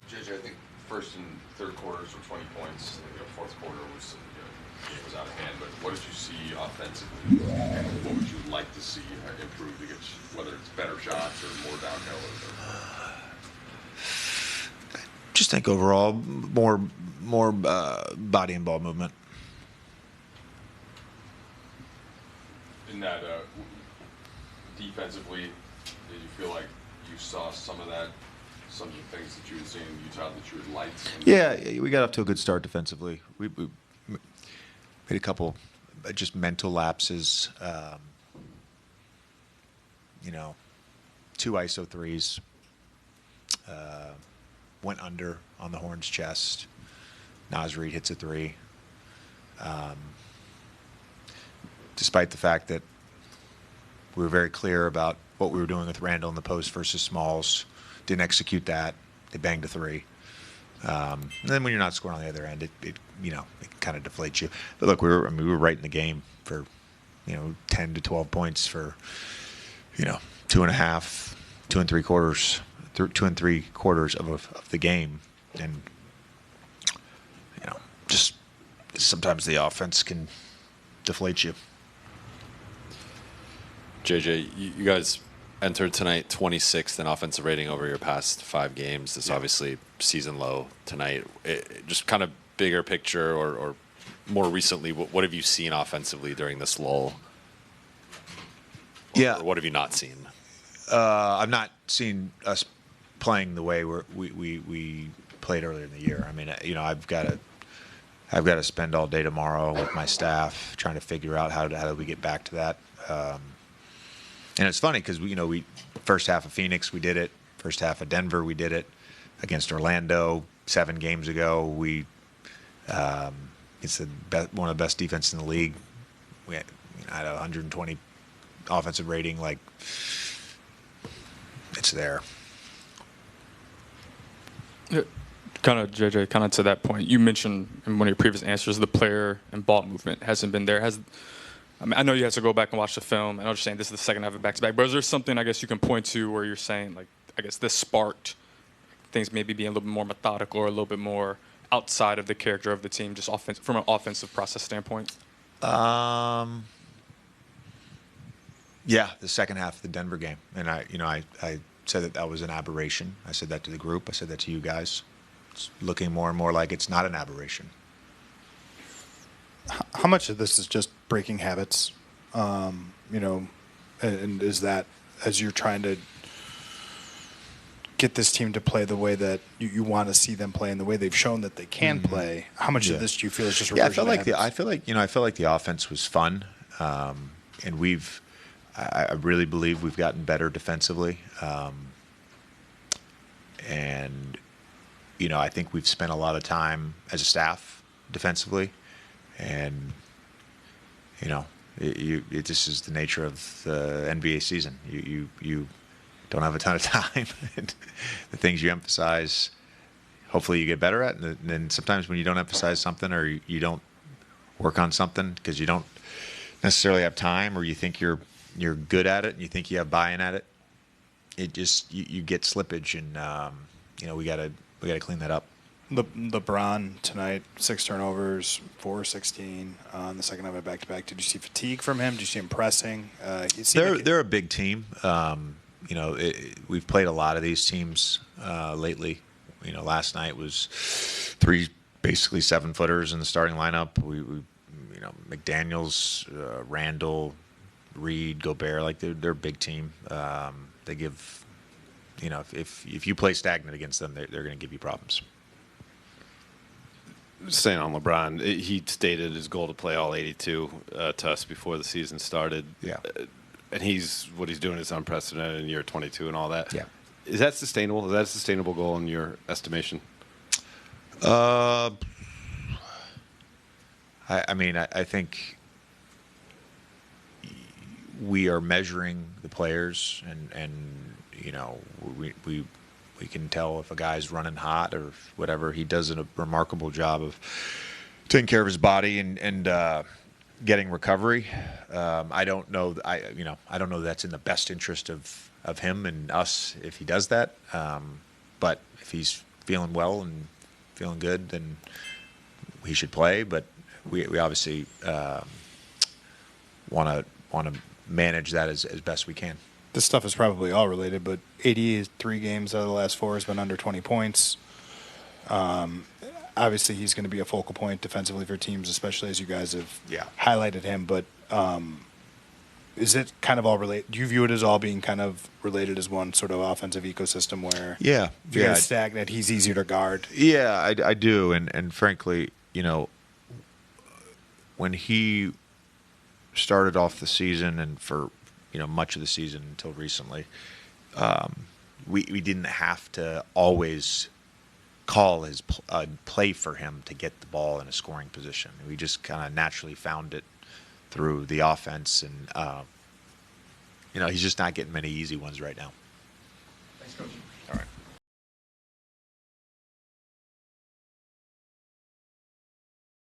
JJ, I think first and third quarters were 20 points. Fourth quarter was game was out of hand. But what did you see offensively, and what would you like to see improve to get, whether it's better shots or more downhill? Just think overall more body and ball movement. In that defensively, did you feel like you saw some of that? Some of the things that you had seen in Utah that you had liked? Yeah, we got off to a good start defensively. We made a couple just mental lapses. 2 ISO threes. Went under on the Horn's chest. Nasreed hits a 3. Despite the fact that we were very clear about what we were doing with Randall in the post versus Smalls. Didn't execute that. They banged a 3. And then when you're not scoring on the other end, it kind of deflates you. But look, we were right in the game for 10 to 12 points for 2.5, 2 3/4 of the game, and just sometimes the offense can deflate you. JJ, you guys entered tonight 26th in offensive rating over your past 5 games. It's obviously season low tonight. Just kind of bigger picture or more recently, what have you seen offensively during this lull? Or what have you not seen? I've not seen us playing the way we played earlier in the year. I mean, I've got to spend all day tomorrow with my staff trying to figure out how do we get back to that. And it's funny because we first half of Phoenix we did it, first half of Denver we did it, against Orlando 7 games ago it's one of the best defenses in the league. We had 120 offensive rating. Like, it's there. Kind of, JJ, kind of to that point, you mentioned in one of your previous answers the player and ball movement hasn't been there. I know you have to go back and watch the film. I understand this is the second half of back-to-back, but is there something, I guess, you can point to where you're saying, like, I guess this sparked things maybe being a little bit more methodical or a little bit more outside of the character of the team, just from an offensive process standpoint? Yeah, the second half of the Denver game. And I said that was an aberration. I said that to the group. I said that to you guys. It's looking more and more like it's not an aberration. How much of this is just breaking habits? And is that as you're trying to get this team to play the way that you want to see them play and the way they've shown that they can play, how much of this do you feel is just reversion? I feel like the offense was fun, and I really believe we've gotten better defensively, and I think we've spent a lot of time as a staff defensively. And this is the nature of the NBA season. You don't have a ton of time. And the things you emphasize, hopefully you get better at. And then sometimes when you don't emphasize something or you don't work on something because you don't necessarily have time, or you think you're good at it and you think you have buy-in at it, it just you get slippage, and we gotta clean that up. LeBron tonight, 6 turnovers, 4-16 on the second half of back-to-back. Did you see fatigue from him? Did you see him pressing? They're a big team. We've played a lot of these teams lately. Last night was 3 basically 7-footers in the starting lineup. We McDaniels, Randall, Reed, Gobert, like they're a big team. They give, if you play stagnant against them, they're going to give you problems. Staying on LeBron, he stated his goal to play all 82 to us before the season started. Yeah. And what he's doing is unprecedented in year 22 and all that. Yeah. Is that sustainable? Is that a sustainable goal in your estimation? I think we are measuring the players, and we can tell if a guy's running hot or whatever. He does a remarkable job of taking care of his body and getting recovery. I don't know. I don't know that's in the best interest of him and us if he does that. But if he's feeling well and feeling good, then he should play. But we obviously want to manage that as best we can. This stuff is probably all related, but 83 games out of the last 4 has been under 20 points. Obviously, he's going to be a focal point defensively for teams, especially as you guys have highlighted him. But is it kind of all related? Do you view it as all being kind of related as one sort of offensive ecosystem where if you're going to stagnate, he's easier to guard? Yeah, I do. And frankly, when he started off the season and for much of the season until recently, we didn't have to always call his play for him to get the ball in a scoring position. We just kind of naturally found it through the offense, and he's just not getting many easy ones right now. Thanks, Coach.